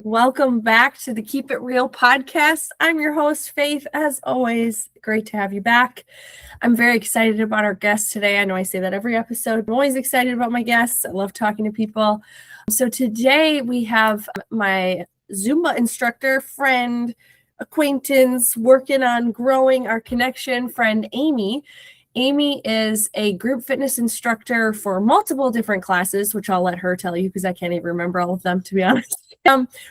Welcome back to the Keep It Real podcast. I'm your host, Faith. As always, great to have you back. I'm very excited about our guests today. I know I say that every episode. I'm always excited about my guests. I love talking to people. So today we have my Zumba instructor, friend, acquaintance, working on growing our connection, friend Amy. Amy is a group fitness instructor for multiple different classes, which I'll let her tell you because I can't even remember all of them, to be honest.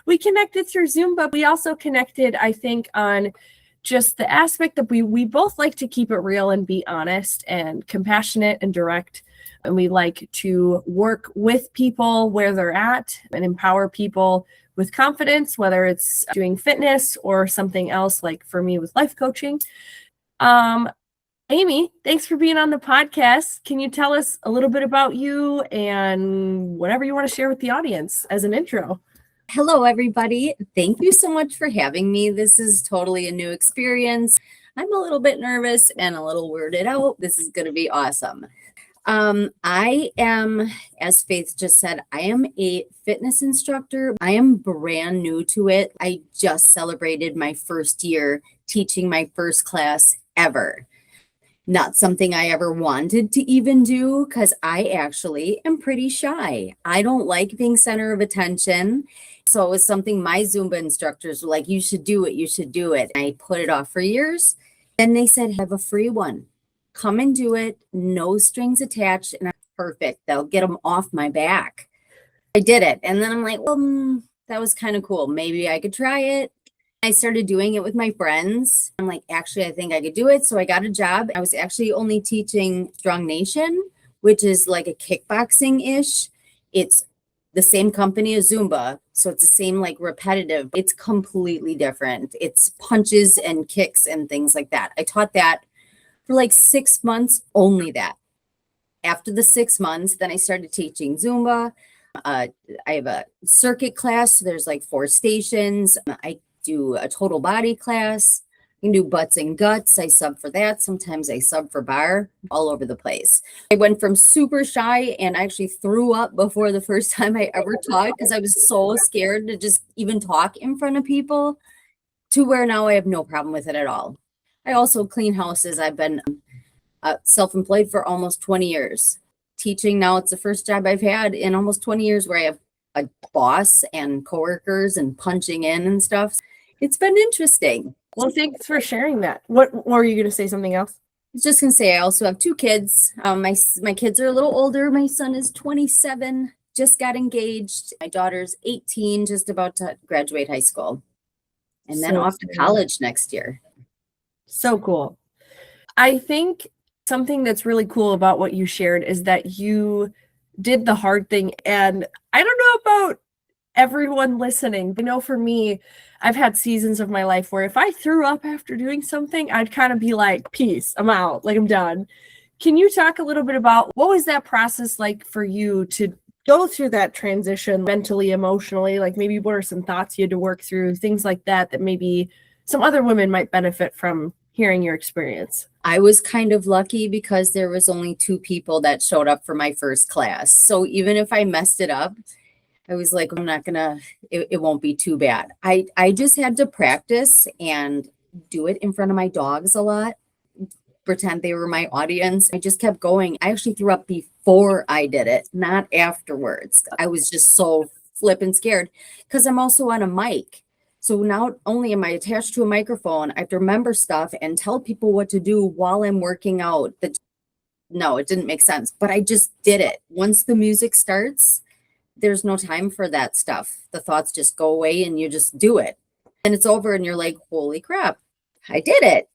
We connected through Zumba. We also connected, I think, on just the aspect that we both like to keep it real and be honest and compassionate and direct. And we like to work with people where they're at and empower people with confidence, whether it's doing fitness or something else, like for me with life coaching. Amy, thanks for being on the podcast. Can you tell us a little bit about you and whatever you want to share with the audience as an intro? Hello, everybody. Thank you so much for having me. This is totally a new experience. I'm a little bit nervous and a little weirded out. This is going to be awesome. I am, as Faith just said, I am a fitness instructor. I am brand new to it. I just celebrated my first year teaching my first class ever. Not something I ever wanted to even do because I actually am pretty shy. I don't like being center of attention. So it was something my Zumba instructors were like, you should do it. You should do it. I put it off for years. Then they said, have a free one. Come and do it. No strings attached. And I'm perfect. They'll get them off my back. I did it. And then I'm like, well, that was kind of cool. Maybe I could try it. I started doing it with my friends. I'm like, actually, I think I could do it. So I got a job. I was actually only teaching Strong Nation, which is like a kickboxing-ish. It's the same company as Zumba. So it's the same like repetitive. It's completely different. It's punches and kicks and things like that. I taught that for like 6 months, only that. After the 6 months, then I started teaching Zumba. I have a circuit class. So there's like 4 stations. I do a total body class. You can do butts and guts. I sub for that. Sometimes I sub for bar, all over the place. I went from super shy and actually threw up before the first time I ever taught because I was so scared to just even talk in front of people, to where now I have no problem with it at all. I also clean houses. I've been self-employed for almost 20 years. Teaching now, it's the first job I've had in almost 20 years where I have a boss and coworkers and punching in and stuff. It's been interesting. Well, thanks for sharing that. What were you going to say? Something else? I was just going to say I also have 2 kids. My kids are a little older. My son is 27, just got engaged. My daughter's 18, just about to graduate high school. And then off to college next year. So cool. I think something that's really cool about what you shared is that you did the hard thing. And I don't know about everyone listening. I know for me, I've had seasons of my life where if I threw up after doing something, I'd kind of be like, peace, I'm out, like I'm done. Can you talk a little bit about what was that process like for you to go through that transition mentally, emotionally? Like maybe what are some thoughts you had to work through, things like that, that maybe some other women might benefit from hearing your experience? I was kind of lucky because there was only 2 people that showed up for my first class. So even if I messed it up, I was like, I'm not gonna, it won't be too bad. I just had to practice and do it in front of my dogs a lot, pretend they were my audience. I just kept going. I actually threw up before I did it, not afterwards. I was just so flippin' scared because I'm also on a mic. So not only am I attached to a microphone, I have to remember stuff and tell people what to do while I'm working out. No, it didn't make sense, but I just did it. Once the music starts, there's no time for that stuff. The thoughts just go away and you just do it. And it's over and you're like, holy crap, I did it.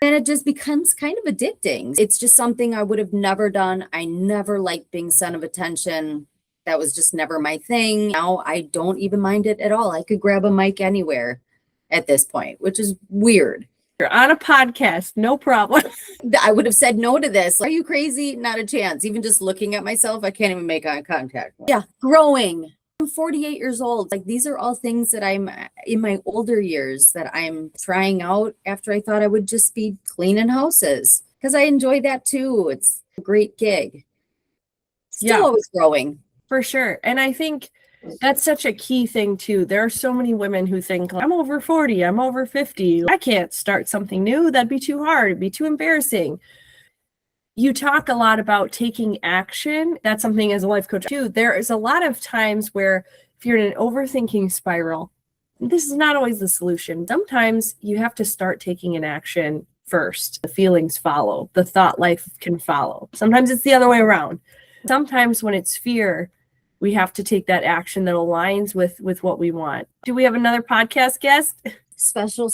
And it just becomes kind of addicting. It's just something I would have never done. I never liked being center of attention. That was just never my thing. Now I don't even mind it at all. I could grab a mic anywhere at this point, which is weird. You're on a podcast, no problem. I would have said no to this. Are you crazy? Not a chance. Even just looking at myself, I can't even make eye contact. Yeah, growing. I'm 48 years old. Like these are all things that I'm in my older years that I'm trying out after I thought I would just be cleaning houses because I enjoy that too. It's a great gig. Still always growing. For sure. And I think That's such a key thing too. There are so many women who think, I'm over 40, I'm over 50. I can't start something new. That'd be too hard. It'd be too embarrassing. You talk a lot about taking action. That's something as a life coach too. There is a lot of times where if you're in an overthinking spiral, this is not always the solution. Sometimes you have to start taking an action first. The feelings follow. The thought life can follow. Sometimes it's the other way around. Sometimes when it's fear, we have to take that action that aligns with what we want. Do we have another podcast guest? Special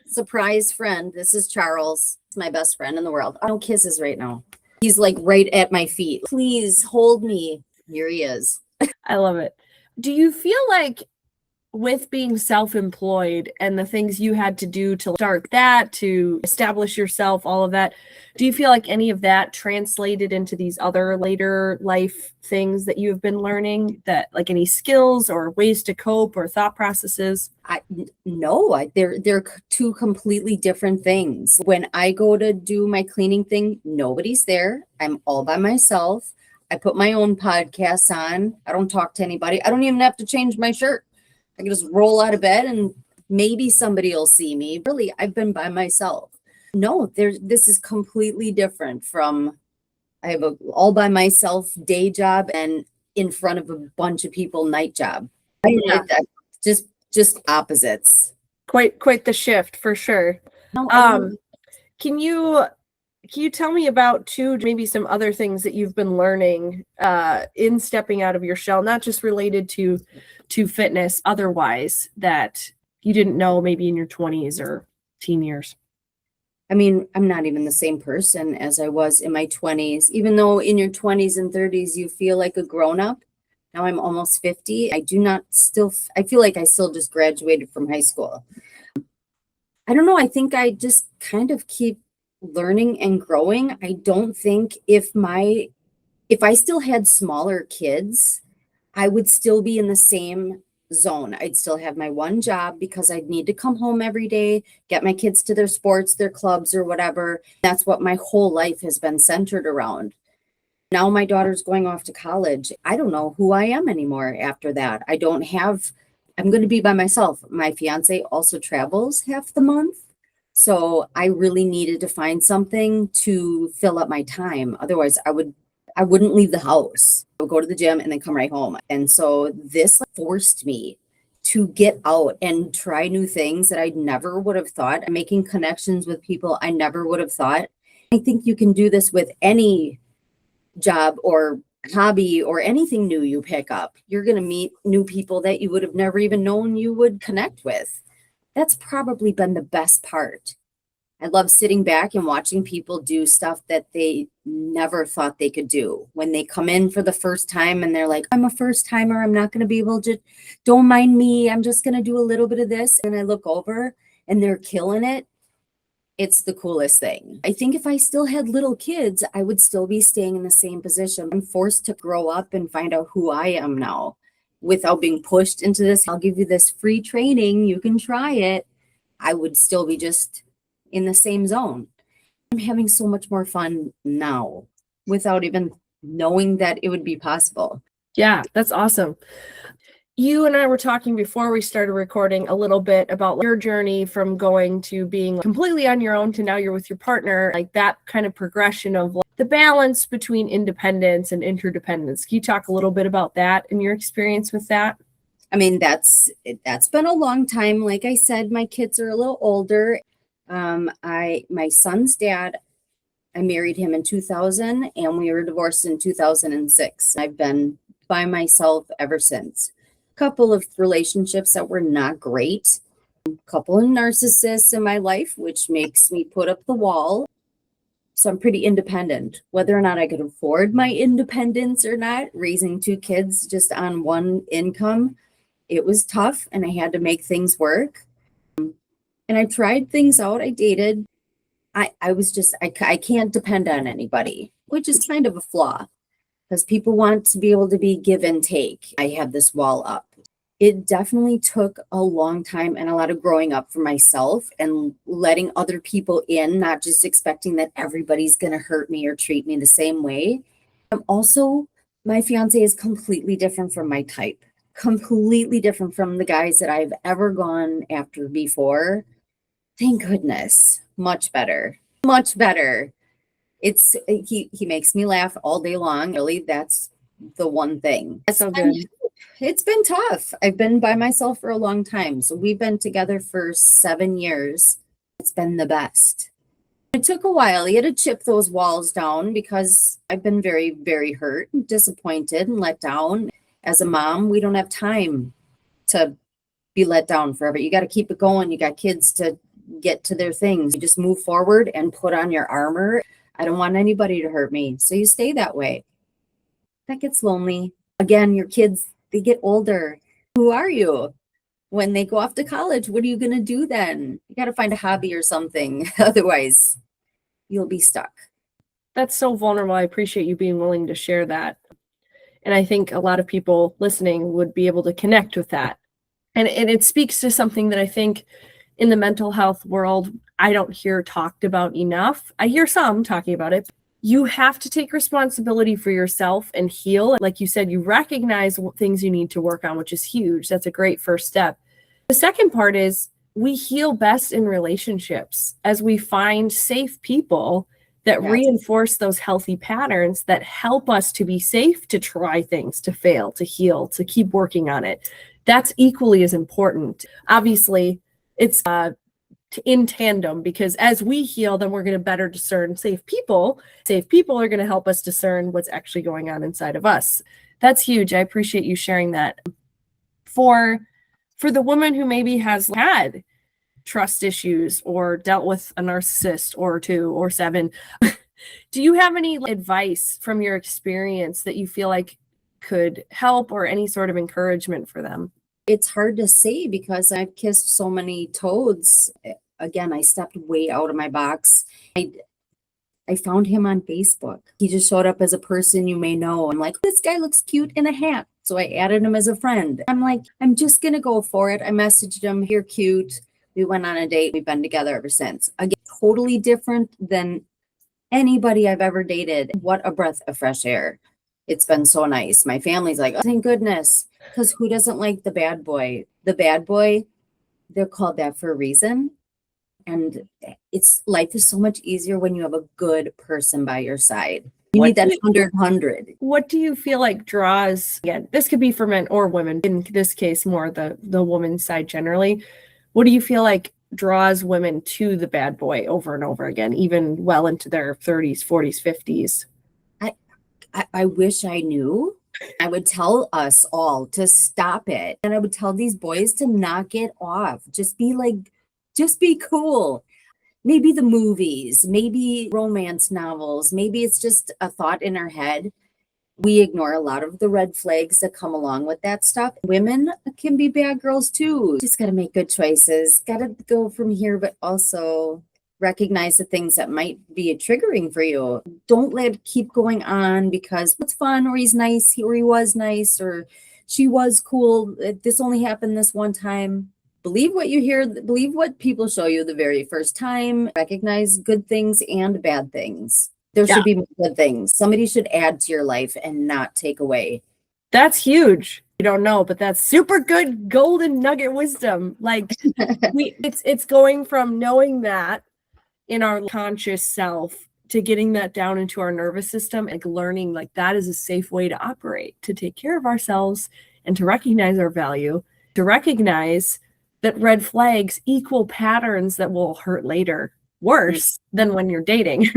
surprise friend. This is Charles, my best friend in the world. No kisses right now. He's like right at my feet. Please hold me. Here he is. I love it. Do you feel like with being self-employed and the things you had to do to start that, to establish yourself, all of that, do you feel like any of that translated into these other later life things that you have been learning, that like any skills or ways to cope or thought processes? No, they're two completely different things. When I go to do my cleaning thing, nobody's there. I'm all by myself. I put my own podcasts on. I don't talk to anybody. I don't even have to change my shirt. I can just roll out of bed and maybe somebody will see me. Really, I've been by myself. No, this is completely different from I have a all by myself day job and in front of a bunch of people night job. Yeah. Just opposites. Quite the shift for sure. Can you tell me about too, maybe some other things that you've been learning in stepping out of your shell, not just related to fitness, otherwise, that you didn't know maybe in your 20s or teen years? I mean, I'm not even the same person as I was in my 20s, even though in your 20s and 30s, you feel like a grown up. Now I'm almost 50. I feel like I still just graduated from high school. I don't know. I think I just kind of keep learning and growing. I don't think if I still had smaller kids, I would still be in the same zone. I'd still have my one job because I'd need to come home every day, get my kids to their sports, their clubs or whatever. That's what my whole life has been centered around. Now my daughter's going off to college. I don't know who I am anymore after that. I'm going to be by myself. My fiance also travels half the month. So I really needed to find something to fill up my time. Otherwise, I wouldn't leave the house. I would go to the gym and then come right home. And so this forced me to get out and try new things that I never would have thought, making connections with people I never would have thought. I think you can do this with any job or hobby or anything new you pick up. You're going to meet new people that you would have never even known you would connect with. That's probably been the best part. I love sitting back and watching people do stuff that they never thought they could do. When they come in for the first time and they're like, I'm a first timer. I'm not going to be able to, don't mind me. I'm just going to do a little bit of this. And I look over and they're killing it. It's the coolest thing. I think if I still had little kids, I would still be staying in the same position. I'm forced to grow up and find out who I am now without being pushed into this. I'll give you this free training. You can try it. I would still be just in the same zone. I'm having so much more fun now without even knowing that it would be possible. Yeah, that's awesome. You and I were talking before we started recording a little bit about your journey from going to being completely on your own to now you're with your partner, like that kind of progression of like the balance between independence and interdependence. Can you talk a little bit about that and your experience with that? I mean, that's been a long time. Like I said, my kids are a little older. My son's dad, I married him in 2000 and we were divorced in 2006. I've been by myself ever since. Couple of relationships that were not great, a couple of narcissists in my life, which makes me put up the wall. So I'm pretty independent. Whether or not I could afford my independence or not, raising two kids just on one income, it was tough and I had to make things work. And I tried things out. I dated. I can't depend on anybody, which is kind of a flaw because people want to be able to be give and take. I have this wall up. It definitely took a long time and a lot of growing up for myself and letting other people in, not just expecting that everybody's going to hurt me or treat me the same way. I'm also My fiance is completely different from my type, completely different from the guys that I've ever gone after before. Thank goodness. Much better. Much better. He makes me laugh all day long. Really, that's the one thing. So good. It's been tough. I've been by myself for a long time. So we've been together for 7 years. It's been the best. It took a while. He had to chip those walls down because I've been very, very hurt and disappointed and let down. As a mom, we don't have time to be let down forever. You got to keep it going. You got kids to get to their things. You just move forward and put on your armor. I don't want anybody to hurt me. So you stay that way. That gets lonely. Again, your kids, they get older. Who are you? When they go off to college, what are you going to do then? You got to find a hobby or something. Otherwise, you'll be stuck. That's so vulnerable. I appreciate you being willing to share that. And I think a lot of people listening would be able to connect with that. And it speaks to something that I think in the mental health world, I don't hear talked about enough. I hear some talking about it. You have to take responsibility for yourself and heal. Like you said, you recognize things you need to work on, which is huge. That's a great first step. The second part is we heal best in relationships as we find safe people that reinforce those healthy patterns that help us to be safe, to try things, to fail, to heal, to keep working on it. That's equally as important. Obviously, it's in tandem, because as we heal, then we're going to better discern safe people. Safe people are going to help us discern what's actually going on inside of us. That's huge. I appreciate you sharing that. For the woman who maybe has had trust issues or dealt with a narcissist or 2 or 7, do you have any advice from your experience that you feel like could help, or any sort of encouragement for them? It's hard to say because I've kissed so many toads. Again, I stepped way out of my box. I found him on Facebook. He just showed up as a person you may know. I'm like, this guy looks cute in a hat. So I added him as a friend. I'm like, I'm just going to go for it. I messaged him, you're cute. We went on a date. We've been together ever since. Again, totally different than anybody I've ever dated. What a breath of fresh air. It's been so nice. My family's like, oh, thank goodness. Because who doesn't like the bad boy? The bad boy, they're called that for a reason. And life is so much easier when you have a good person by your side. You need that 100. What do you feel like draws, again, this could be for men or women, in this case, more the woman's side generally. What do you feel like draws women to the bad boy over and over again, even well into their 30s, 40s, 50s? I wish I knew. I would tell us all to stop it. And I would tell these boys to knock it off. Just be cool. Maybe the movies, maybe romance novels, maybe it's just a thought in our head. We ignore a lot of the red flags that come along with that stuff. Women can be bad girls too. Just got to make good choices. Got to go from here, but also recognize the things that might be triggering for you. Don't let it keep going on because it's fun, or he's nice, or he was nice, or she was cool. This only happened this one time. Believe what you hear, believe what people show you the very first time. Recognize good things and bad things. There should be good things. Somebody should add to your life and not take away. That's huge. You don't know, but that's super good golden nugget wisdom. Like it's going from knowing that in our conscious self to getting that down into our nervous system, and learning like that is a safe way to operate, to take care of ourselves and to recognize our value, to recognize that red flags equal patterns that will hurt later, worse than when you're dating.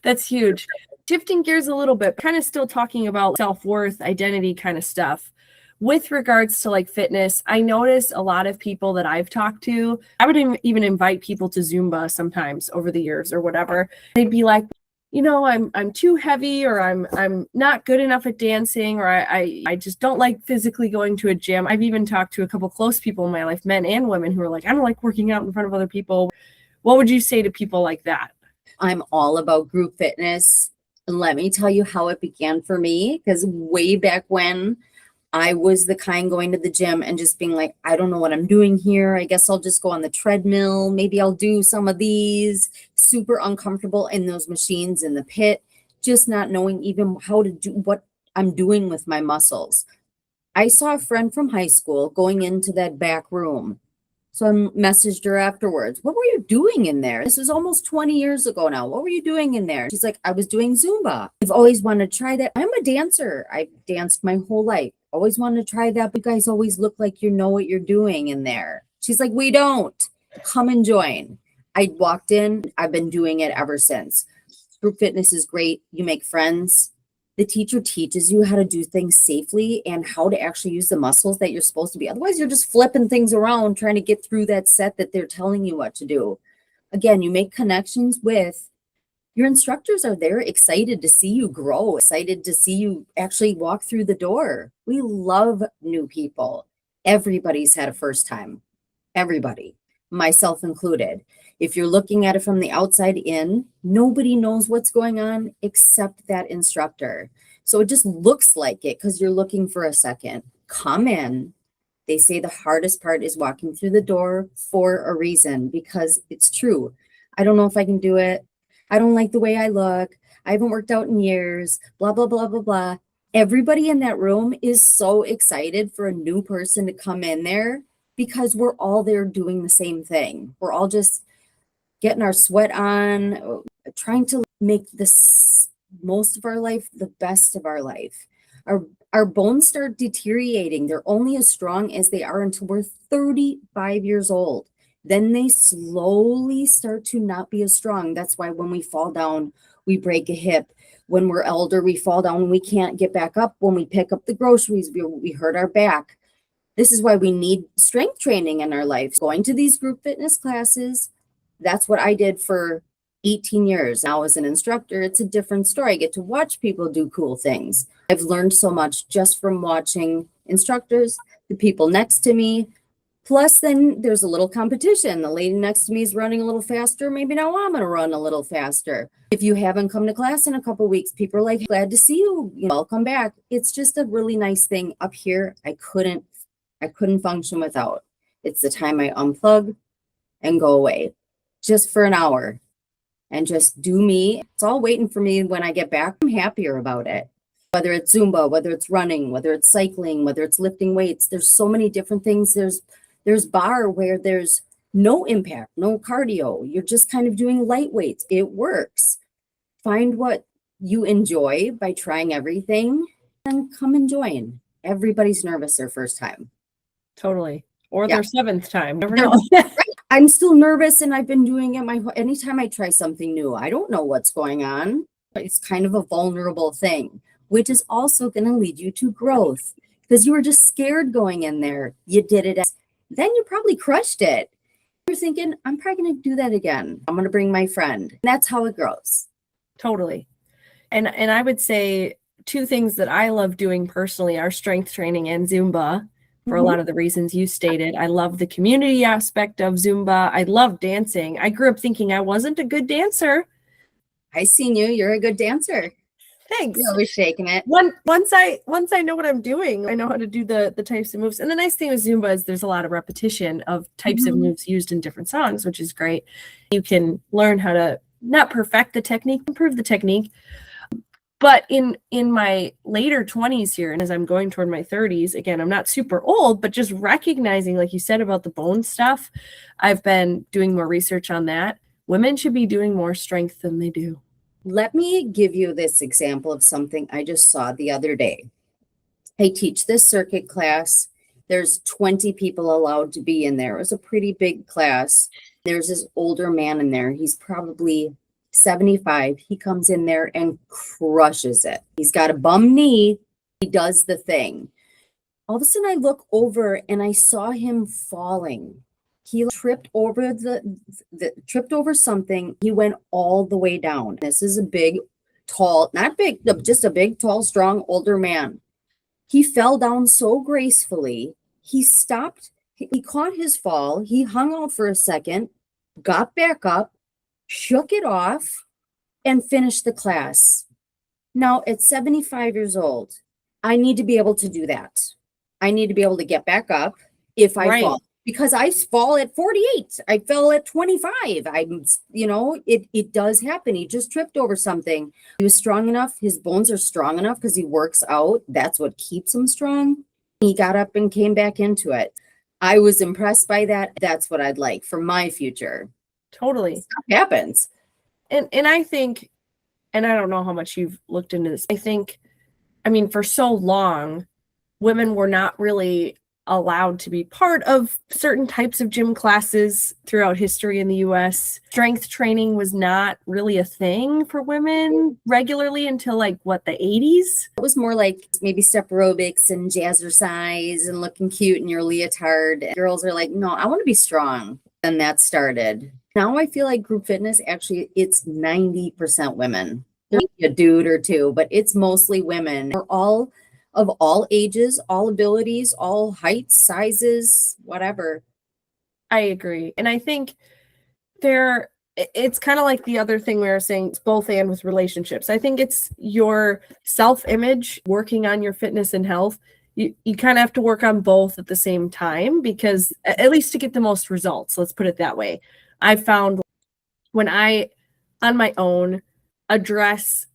That's huge. Shifting gears a little bit, kind of still talking about self-worth, identity kind of stuff. With regards to like fitness, I notice a lot of people that I've talked to, I would even invite people to Zumba sometimes over the years or whatever. They'd be like, you know, I'm too heavy, or I'm not good enough at dancing, or I just don't like physically going to a gym. I've even talked to a couple close people in my life, men and women, who are like, I don't like working out in front of other people. What would you say to people like that? I'm all about group fitness. And let me tell you how it began for me, because way back when, I was the kind going to the gym and just being like, I don't know what I'm doing here. I guess I'll just go on the treadmill. Maybe I'll do some of these. Super uncomfortable in those machines in the pit, just not knowing even how to do what I'm doing with my muscles. I saw a friend from high school going into that back room. So I messaged her afterwards. What were you doing in there? This was almost 20 years ago now. What were you doing in there? She's like, I was doing Zumba. I've always wanted to try that. I'm a dancer. I've danced my whole life. Always wanted to try that. But you guys always look like you know what you're doing in there. She's like, we don't. Come and join. I walked in. I've been doing it ever since. Group fitness is great. You make friends. The teacher teaches you how to do things safely and how to actually use the muscles that you're supposed to be. Otherwise, you're just flipping things around, trying to get through that set that they're telling you what to do. Again, you make connections with your instructors are there, excited to see you grow, excited to see you actually walk through the door. We love new people. Everybody's had a first time. Everybody, myself included. If you're looking at it from the outside in, nobody knows what's going on except that instructor. So it just looks like it because you're looking for a second. Come in. They say the hardest part is walking through the door for a reason, because it's true. I don't know if I can do it. I don't like the way I look. I haven't worked out in years, blah, blah, blah, blah, blah. Everybody in that room is so excited for a new person to come in there because we're all there doing the same thing. We're all just getting our sweat on, trying to make this most of our life the best of our life. Our bones start deteriorating. They're only as strong as they are until we're 35 years old. Then they slowly start to not be as strong. That's why when we fall down, we break a hip. When we're elder, we fall down and we can't get back up. When we pick up the groceries, we hurt our back. This is why we need strength training in our life. Going to these group fitness classes, that's what I did for 18 years. Now as an instructor, it's a different story. I get to watch people do cool things. I've learned so much just from watching instructors, the people next to me. Plus, then there's a little competition. The lady next to me is running a little faster. Maybe now I'm going to run a little faster. If you haven't come to class in a couple of weeks, people are like, glad to see you. Welcome back. It's just a really nice thing up here. I couldn't function without. It's the time I unplug and go away just for an hour and just do me. It's all waiting for me when I get back. I'm happier about it. Whether it's Zumba, whether it's running, whether it's cycling, whether it's lifting weights, there's so many different things. There's bar where there's no impact, no cardio. You're just kind of doing light weights. It works. Find what you enjoy by trying everything and come and join. Everybody's nervous their first time. Totally. Or Yeah. their seventh time. Never know. I'm still nervous and I've been doing it anytime I try something new, I don't know what's going on. It's kind of a vulnerable thing, which is also going to lead you to growth because you were just scared going in there. You did it. Then you probably crushed it. You're thinking, I'm probably going to do that again. I'm going to bring my friend. And that's how it grows. Totally. And I would say two things that I love doing personally are strength training and Zumba. For a lot of the reasons you stated. I love the community aspect of Zumba. I love dancing. I grew up thinking I wasn't a good dancer. I seen you. You're a good dancer. Thanks. You're always shaking it. Once I know what I'm doing, I know how to do the types of moves. And the nice thing with Zumba is there's a lot of repetition of types of moves used in different songs, which is great. You can learn how to not perfect the technique, improve the technique. But in my later 20s here, and as I'm going toward my 30s, again, I'm not super old, but just recognizing, like you said about the bone stuff, I've been doing more research on that. Women should be doing more strength than they do. Let me give you this example of something I just saw the other day. I teach this circuit class. There's 20 people allowed to be in there. It was a pretty big class. There's this older man in there. He's probably 75. He comes in there and crushes it. He's got a bum knee. He does the thing. All of a sudden I look over and I saw him falling. He tripped over tripped over something. He went all the way down. This is a big, tall, not big, just a big, tall, strong, older man. He fell down so gracefully. He stopped. He caught his fall. He hung out for a second, got back up, shook it off, and finished the class. Now, at 75 years old, I need to be able to do that. I need to be able to get back up if I fall. because I fall at 48. I fell at 25. It does happen. He just tripped over something. He was strong enough. His bones are strong enough because he works out. That's what keeps him strong. He got up and came back into it. I was impressed by that. That's what I'd like for my future. Totally. Stuff happens. And I think, and I don't know how much you've looked into this. I mean, for so long, women were not really allowed to be part of certain types of gym classes throughout history in the US. Strength training was not really a thing for women regularly until the 80s. It was more like maybe step aerobics and jazzercise and looking cute in your leotard. Girls are like, no, I want to be strong. And that started. Now I feel like group fitness, actually, it's 90% women. There's a dude or two, but it's mostly women. We're all of all ages, all abilities, all heights, sizes, whatever. I agree. And I think it's kind of like the other thing we were saying, it's both and with relationships. I think it's your self-image, working on your fitness and health. You kind of have to work on both at the same time, because at least to get the most results, let's put it that way. I found when I, on my own, address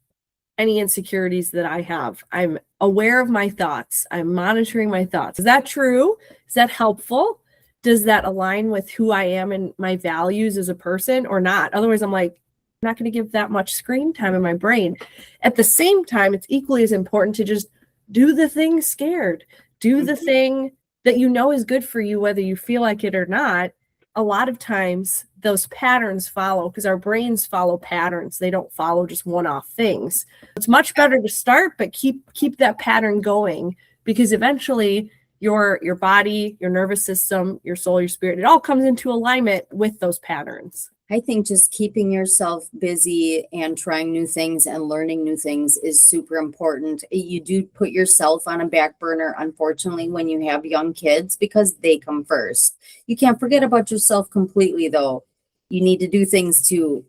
any insecurities that I have, I'm aware of my thoughts. I'm monitoring my thoughts. Is that true? Is that helpful? Does that align with who I am and my values as a person or not? Otherwise, I'm not going to give that much screen time in my brain. At the same time, it's equally as important to just do the thing scared. Do the thing that you know is good for you, whether you feel like it or not. A lot of times those patterns follow, because our brains follow patterns. They don't follow just one-off things. It's much better to start, but keep that pattern going, because eventually your body, your nervous system, your soul, your spirit, it all comes into alignment with those patterns. I think just keeping yourself busy and trying new things and learning new things is super important. You do put yourself on a back burner, unfortunately, when you have young kids, because they come first. You can't forget about yourself completely, though. You need to do things too,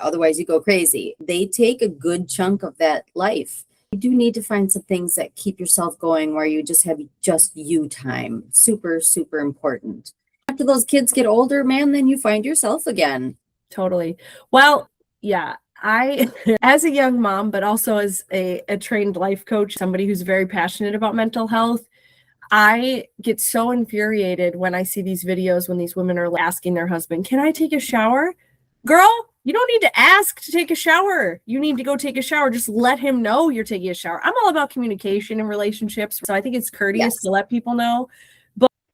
otherwise you go crazy. They take a good chunk of that life. You do need to find some things that keep yourself going, where you just have just you time. Super, super important. After those kids get older, man, then you find yourself again. Totally. Well, yeah, I, as a young mom, but also as a trained life coach, somebody who's very passionate about mental health, I get so infuriated when I see these videos when these women are asking their husband, can I take a shower? Girl, you don't need to ask to take a shower. You need to go take a shower. Just let him know you're taking a shower. I'm all about communication and relationships. So I think it's courteous to let people know.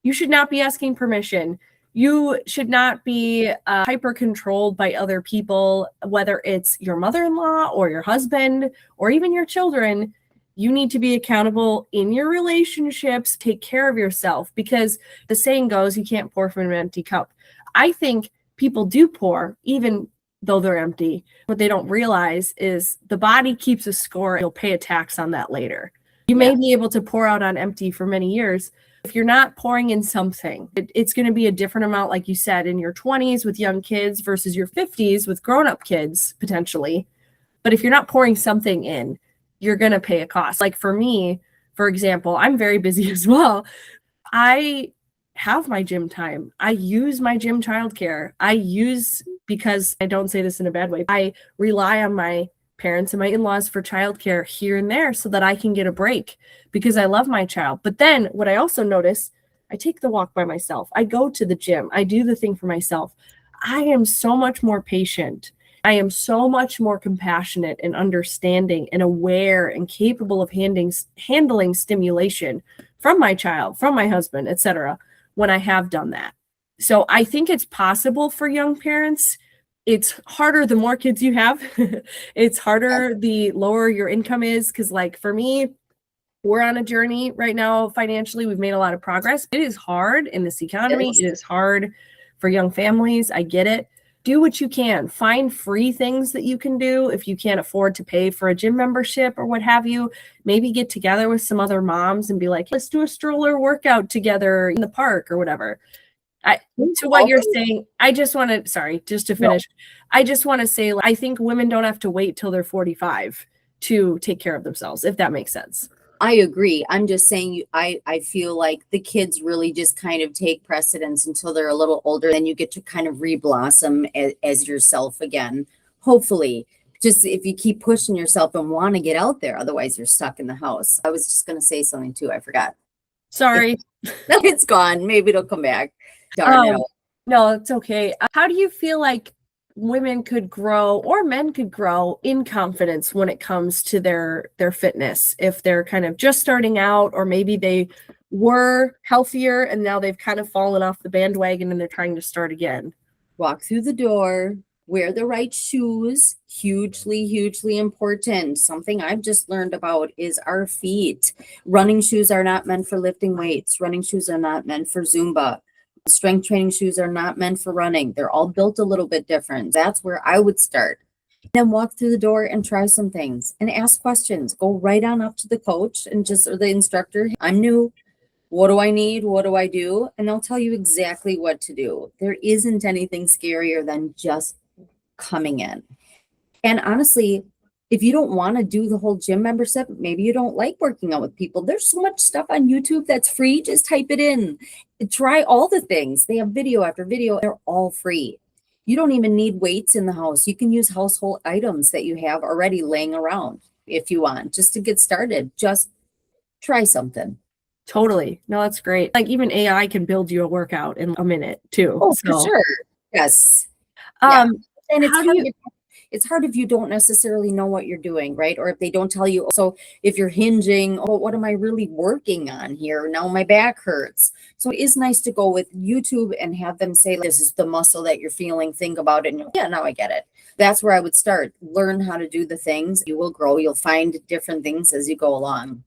You should not be asking permission. You should not be hyper controlled by other people, whether it's your mother-in-law or your husband or even your children. You need to be accountable in your relationships. Take care of yourself, because the saying goes, you can't pour from an empty cup. I think people do pour, even though they're empty. What they don't realize is the body keeps a score. You'll pay a tax on that later. You may be able to pour out on empty for many years. If you're not pouring in something, it's going to be a different amount, like you said, in your 20s with young kids versus your 50s with grown-up kids, potentially. But if you're not pouring something in, you're going to pay a cost. Like for me, for example, I'm very busy as well. I have my gym time. I use my gym childcare. Because I don't say this in a bad way, I rely on my parents and my in-laws for childcare here and there so that I can get a break, because I love my child. But then what I also notice, I take the walk by myself. I go to the gym. I do the thing for myself. I am so much more patient. I am so much more compassionate and understanding and aware and capable of handling stimulation from my child, from my husband, etc., when I have done that. So I think it's possible for young parents. It's harder the more kids you have. It's harder the lower your income is, because like for me, we're on a journey right now financially. We've made a lot of progress. It is hard in this economy. It is hard for young families. I get it. Do what you can. Find free things that you can do. If you can't afford to pay for a gym membership or what have you, maybe get together with some other moms and be like, let's do a stroller workout together in the park or whatever. To what you're saying, I just want to, just to finish, I just want to say, I think women don't have to wait till they're 45 to take care of themselves, if that makes sense. I agree. I'm just saying I feel like the kids really just kind of take precedence until they're a little older. Then you get to kind of re-blossom as yourself again. Hopefully, just if you keep pushing yourself and want to get out there, otherwise you're stuck in the house. I was just going to say something too. I forgot. Sorry. It's gone. Maybe it'll come back. Darn it. No, it's okay. How do you feel like women could grow or men could grow in confidence when it comes to their fitness, if they're kind of just starting out, or maybe they were healthier and now they've kind of fallen off the bandwagon and they're trying to start again? Walk through the door, wear the right shoes. Hugely, hugely important. Something I've just learned about is our feet. Running shoes are not meant for lifting weights. Running shoes are not meant for Zumba. Strength training shoes are not meant for running. They're all built a little bit different. That's where I would start. Then walk through the door and try some things and ask questions. Go right on up to the coach and or the instructor. I'm new. What do I need? What do I do? And they'll tell you exactly what to do. There isn't anything scarier than just coming in. And honestly, if you don't want to do the whole gym membership, maybe you don't like working out with people, there's so much stuff on YouTube that's free. Just type it in. Try all the things. They have video after video. They're all free. You don't even need weights in the house. You can use household items that you have already laying around if you want, just to get started. Just try something. Totally. No, that's great. Like even AI can build you a workout in a minute too. Oh, for sure. Yes. And it's hard if you don't necessarily know what you're doing, right? Or if they don't tell you. So if you're hinging, oh, what am I really working on here? Now my back hurts. So it is nice to go with YouTube and have them say, this is the muscle that you're feeling. Think about it. And yeah, now I get it. That's where I would start. Learn how to do the things. You will grow. You'll find different things as you go along.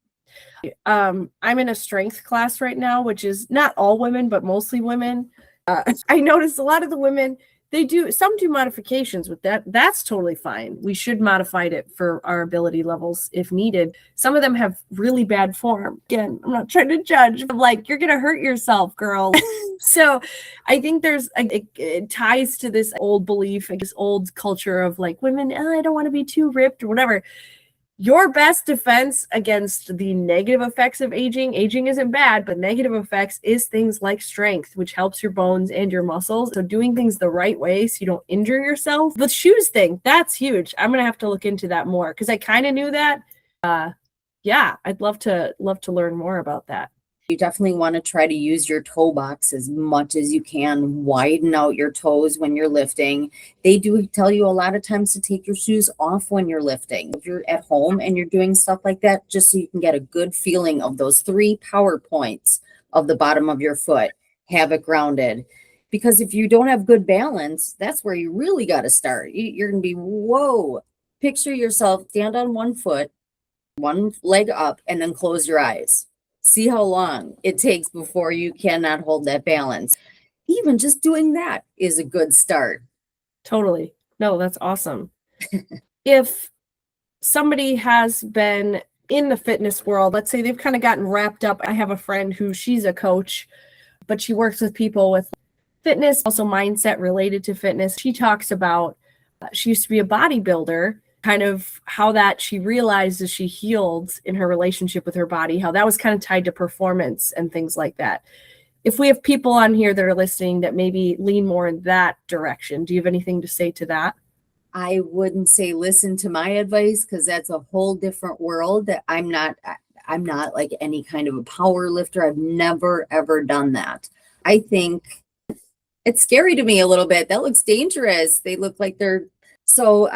I'm in a strength class right now, which is not all women, but mostly women. I noticed a lot of the women, some do modifications with that. That's totally fine. We should modify it for our ability levels if needed. Some of them have really bad form. Again, I'm not trying to judge. I'm like, you're going to hurt yourself, girl. So I think it ties to this old belief, this old culture of like women, I don't want to be too ripped or whatever. Your best defense against the negative effects of aging isn't bad, but negative effects is things like strength, which helps your bones and your muscles. So doing things the right way so you don't injure yourself. The shoes thing, that's huge. I'm going to have to look into that more because I kind of knew that. Yeah, I'd love to learn more about that. You definitely want to try to use your toe box as much as you can. Widen out your toes when you're lifting. They do tell you a lot of times to take your shoes off when you're lifting. If you're at home and you're doing stuff like that, just so you can get a good feeling of those 3 power points of the bottom of your foot. Have it grounded. Because if you don't have good balance, that's where you really got to start. You're going to be, whoa. Picture yourself stand on one foot, one leg up, and then close your eyes. See how long it takes before you cannot hold that balance. Even just doing that is a good start. Totally. No, that's awesome. If somebody has been in the fitness world, let's say they've kind of gotten wrapped up. I have a friend she's a coach, but she works with people with fitness, also mindset related to fitness. She talks about, she used to be a bodybuilder, kind of how that she realized as she healed in her relationship with her body, how that was kind of tied to performance and things like that. If we have people on here that are listening that maybe lean more in that direction, do you have anything to say to that? I wouldn't say listen to my advice because that's a whole different world. That I'm not like any kind of a power lifter. I've never, ever done that. I think it's scary to me a little bit. That looks dangerous. They look like so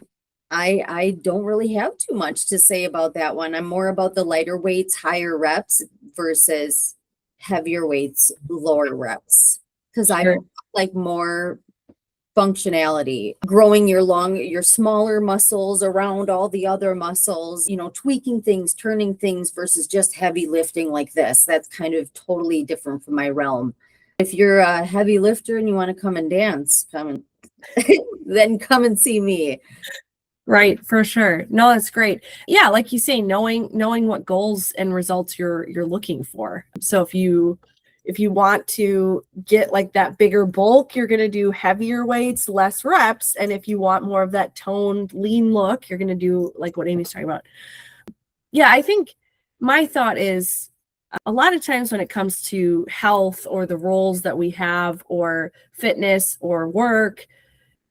I don't really have too much to say about that one. I'm more about the lighter weights, higher reps versus heavier weights, lower reps. Because I like more functionality, growing your smaller muscles around all the other muscles, tweaking things, turning things versus just heavy lifting like this. That's kind of totally different from my realm. If you're a heavy lifter and you want to come and dance, then come and see me. Right, for sure. No, that's great. Yeah, like you say, knowing what goals and results you're looking for. So if you want to get like that bigger bulk, you're going to do heavier weights, less reps. And if you want more of that toned, lean look, you're going to do like what Amy's talking about. Yeah, I think my thought is a lot of times when it comes to health or the roles that we have or fitness or work,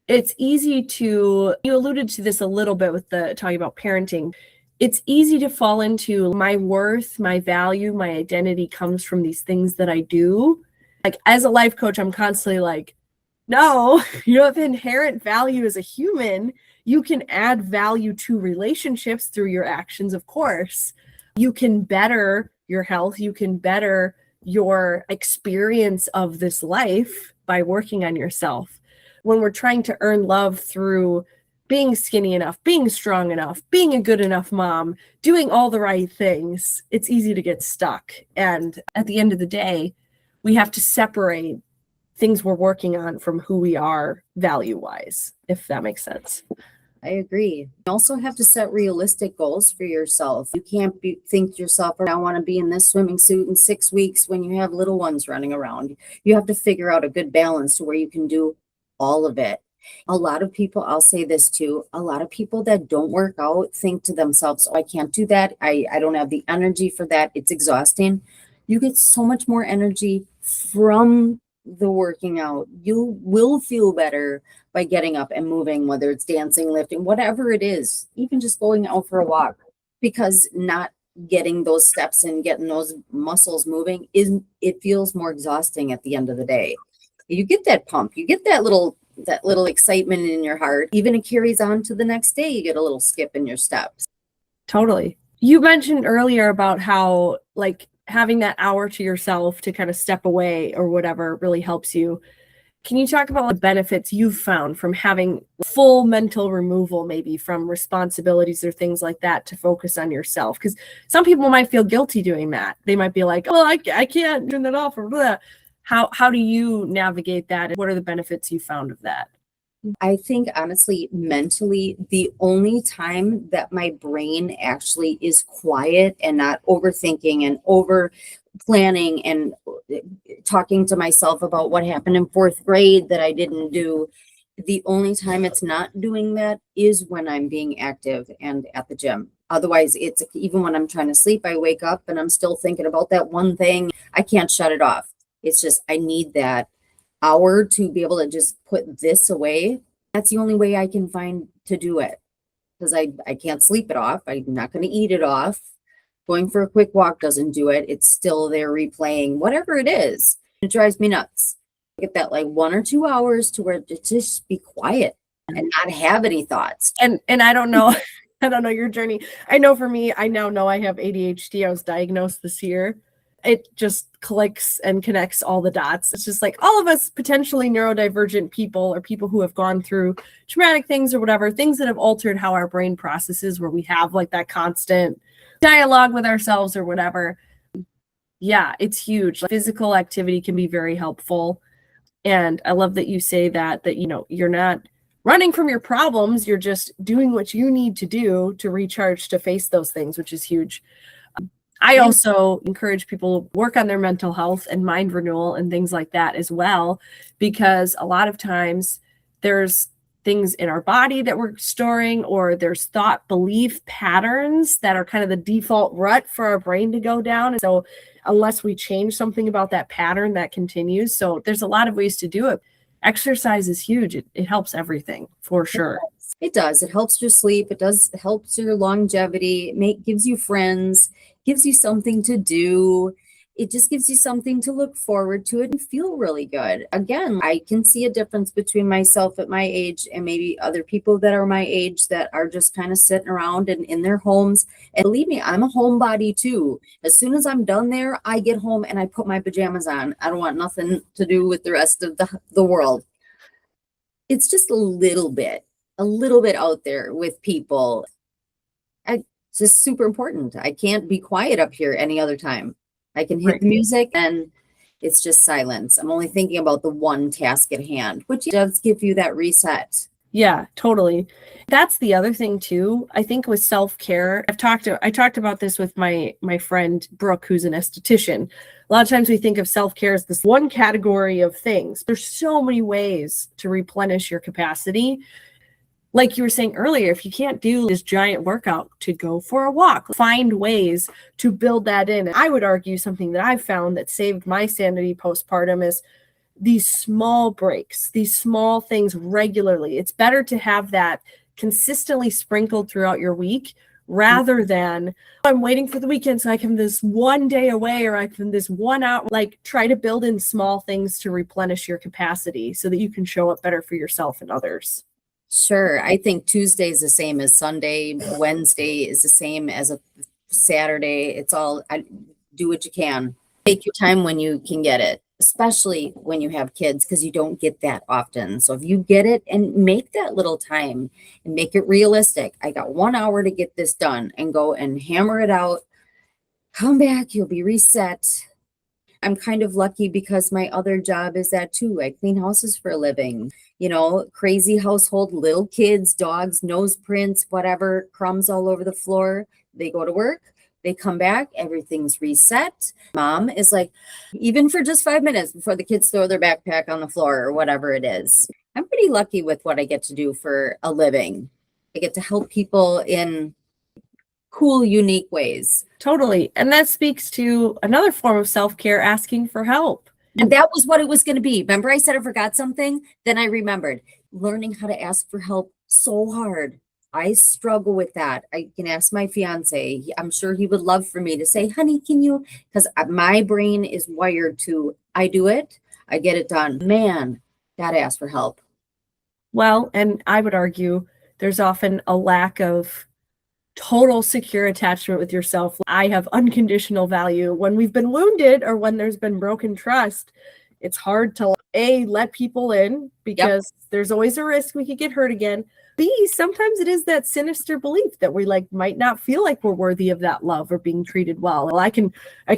it's easy to, you alluded to this a little bit with the talking about parenting. It's easy to fall into my worth, my value, my identity comes from these things that I do. Like as a life coach, I'm constantly like, no, you have inherent value as a human. You can add value to relationships through your actions, of course. You can better your health. You can better your experience of this life by working on yourself. When we're trying to earn love through being skinny enough, being strong enough, being a good enough mom, doing all the right things, it's easy to get stuck. And at the end of the day, we have to separate things we're working on from who we are value-wise, if that makes sense. I agree. You also have to set realistic goals for yourself. You can't think to yourself, I want to be in this swimming suit in 6 weeks when you have little ones running around. You have to figure out a good balance to where you can do all of it. A lot of people, I'll say this too, a lot of people that don't work out think to themselves, oh, I can't do that. I don't have the energy for that. It's exhausting. You get so much more energy from the working out. You will feel better by getting up and moving, whether it's dancing, lifting, whatever it is, even just going out for a walk, because not getting those steps and getting those muscles moving it feels more exhausting at the end of the day. You get that pump, you get that little excitement in your heart. Even it carries on to the next day. You get a little skip in your steps. Totally. You mentioned earlier about how like having that hour to yourself to kind of step away or whatever really helps you. Can you talk about the benefits you've found from having full mental removal, maybe from responsibilities or things like that, to focus on yourself? Because some people might feel guilty doing that. They might be like, well, I can't turn that off or blah. How do you navigate that? And what are the benefits you found of that? I think honestly, mentally, the only time that my brain actually is quiet and not overthinking and over planning and talking to myself about what happened in 4th grade that I didn't do, the only time it's not doing that is when I'm being active and at the gym. Otherwise, it's even when I'm trying to sleep, I wake up and I'm still thinking about that one thing. I can't shut it off. It's just, I need that hour to be able to just put this away. That's the only way I can find to do it, because I can't sleep it off. I'm not going to eat it off. Going for a quick walk doesn't do it. It's still there replaying, whatever it is. It drives me nuts. Get that like 1 or 2 hours to where to just be quiet and not have any thoughts. And I don't know, I don't know your journey. I know for me, I now know I have ADHD. I was diagnosed this year. It just clicks and connects all the dots. It's just like all of us potentially neurodivergent people or people who have gone through traumatic things or whatever, things that have altered how our brain processes, where we have like that constant dialogue with ourselves or whatever. Yeah, it's huge. Like, physical activity can be very helpful. And I love that you say that you're not running from your problems. You're just doing what you need to do to recharge, to face those things, which is huge. I also encourage people to work on their mental health and mind renewal and things like that as well, because a lot of times there's things in our body that we're storing, or there's thought belief patterns that are kind of the default rut for our brain to go down. And so unless we change something about that pattern, that continues. So there's a lot of ways to do it. Exercise is huge. It helps everything for sure. It does. It helps your sleep. It helps your longevity. Gives you friends, gives you something to do. It just gives you something to look forward to it and feel really good. Again, I can see a difference between myself at my age and maybe other people that are my age that are just kind of sitting around and in their homes. And believe me, I'm a homebody too. As soon as I'm done there, I get home and I put my pajamas on. I don't want nothing to do with the rest of the world. It's just a little bit out there with people. It's just super important. I can't be quiet up here any other time. I can hit the music and it's just silence. I'm only thinking about the one task at hand, which does give you that reset. Yeah, totally. That's the other thing too. I think with self-care, I talked about this with my friend Brooke, who's an esthetician. A lot of times we think of self-care as this one category of things. There's so many ways to replenish your capacity. like you were saying earlier, if you can't do this giant workout, to go for a walk, find ways to build that in. And I would argue something that I've found that saved my sanity postpartum is these small breaks, these small things regularly. It's better to have that consistently sprinkled throughout your week rather than I'm waiting for the weekend so I can this one day away or I can this 1 hour. Like, try to build in small things to replenish your capacity so that you can show up better for yourself and others. Sure. I think Tuesday is the same as Sunday. Wednesday is the same as a Saturday. It's all, do what you can. Take your time when you can get it, especially when you have kids, because you don't get that often. So if you get it and make that little time and make it realistic, I got 1 hour to get this done, and go and hammer it out. Come back, you'll be reset. I'm kind of lucky because my other job is that too. I clean houses for a living. You know, crazy household, little kids, dogs, nose prints, whatever, crumbs all over the floor. They go to work, they come back, everything's reset. Mom is like, even for just 5 minutes before the kids throw their backpack on the floor or whatever it is. I'm pretty lucky with what I get to do for a living. I get to help people in cool, unique ways. Totally. And that speaks to another form of self-care, asking for help. And that was what it was going to be. Remember, I said I forgot something? Then I remembered. Learning how to ask for help, so hard. I struggle with that. I can ask my fiance. I'm sure he would love for me to say, honey, can you? Because my brain is wired to, I do it, I get it done. Man, gotta ask for help. Well, and I would argue there's often a lack of total secure attachment with yourself. I have unconditional value. When we've been wounded or when there's been broken trust, it's hard to let people in because there's always a risk we could get hurt again. B, sometimes it is that sinister belief that we might not feel like we're worthy of that love or being treated well. Well, I can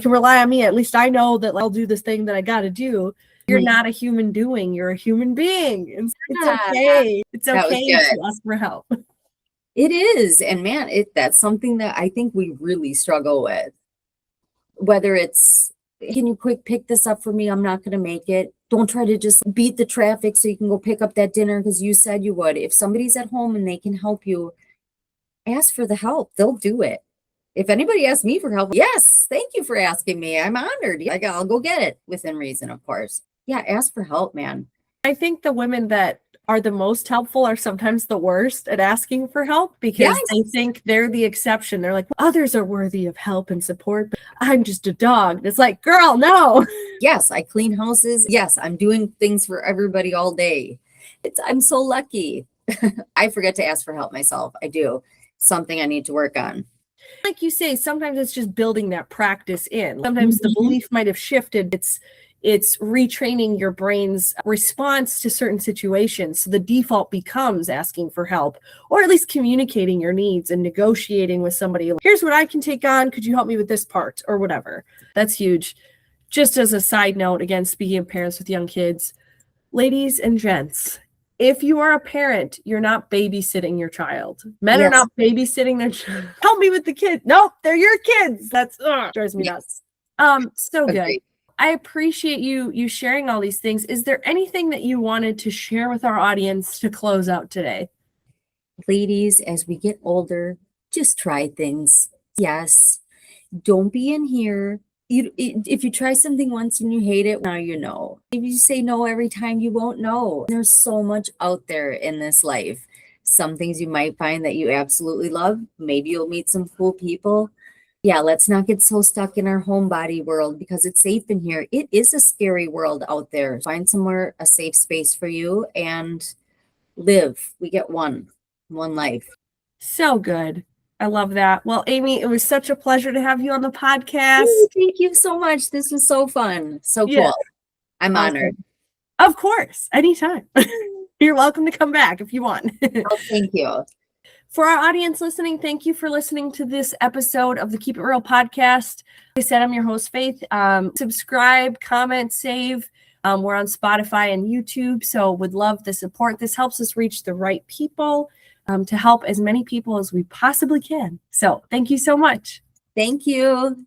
rely on me. At least I know that I'll do this thing that I got to do. You're not a human doing. You're a human being. And it's okay. It's okay to ask for help. It is. And man, that's something that I think we really struggle with. Whether it's, can you quick pick this up for me? I'm not going to make it. Don't try to just beat the traffic so you can go pick up that dinner because you said you would. If somebody's at home and they can help you, ask for the help. They'll do it. If anybody asks me for help, yes, thank you for asking me. I'm honored. I'll go get it within reason, of course. Yeah, ask for help, man. I think the women that are the most helpful are sometimes the worst at asking for help because they think they're the exception. They're like, well, others are worthy of help and support, but I'm just a dog. And it's like, girl, no. Yes, I clean houses. Yes, I'm doing things for everybody all day. I'm so lucky. I forget to ask for help myself. I do. Something I need to work on. Like you say, sometimes it's just building that practice in. Sometimes the belief might have shifted. It's retraining your brain's response to certain situations. So the default becomes asking for help, or at least communicating your needs and negotiating with somebody. Here's what I can take on. Could you help me with this part or whatever? That's huge. Just as a side note, again, speaking of parents with young kids, ladies and gents, if you are a parent, you're not babysitting your child. Men are not babysitting their child. Help me with the kids. Nope, they're your kids. That's drives me nuts. So good. I appreciate you sharing all these things. Is there anything that you wanted to share with our audience to close out today? Ladies, as we get older, just try things. Yes. Don't be in here. If you try something once and you hate it, now you know. If you say no every time, you won't know. There's so much out there in this life. Some things you might find that you absolutely love. Maybe you'll meet some cool people. Yeah, let's not get so stuck in our homebody world because it's safe in here. It is a scary world out there. Find somewhere, a safe space for you, and live. We get one life. So good. I love that. Well, Amy, it was such a pleasure to have you on the podcast. Thank you so much. This was so fun. So cool. I'm honored. Of course. Anytime. You're welcome to come back if you want. Oh, thank you. For our audience listening, thank you for listening to this episode of the Keep It Real podcast. Like I said, I'm your host, Faith. Subscribe, comment, save. We're on Spotify and YouTube, so would love the support. This helps us reach the right people to help as many people as we possibly can. So thank you so much. Thank you.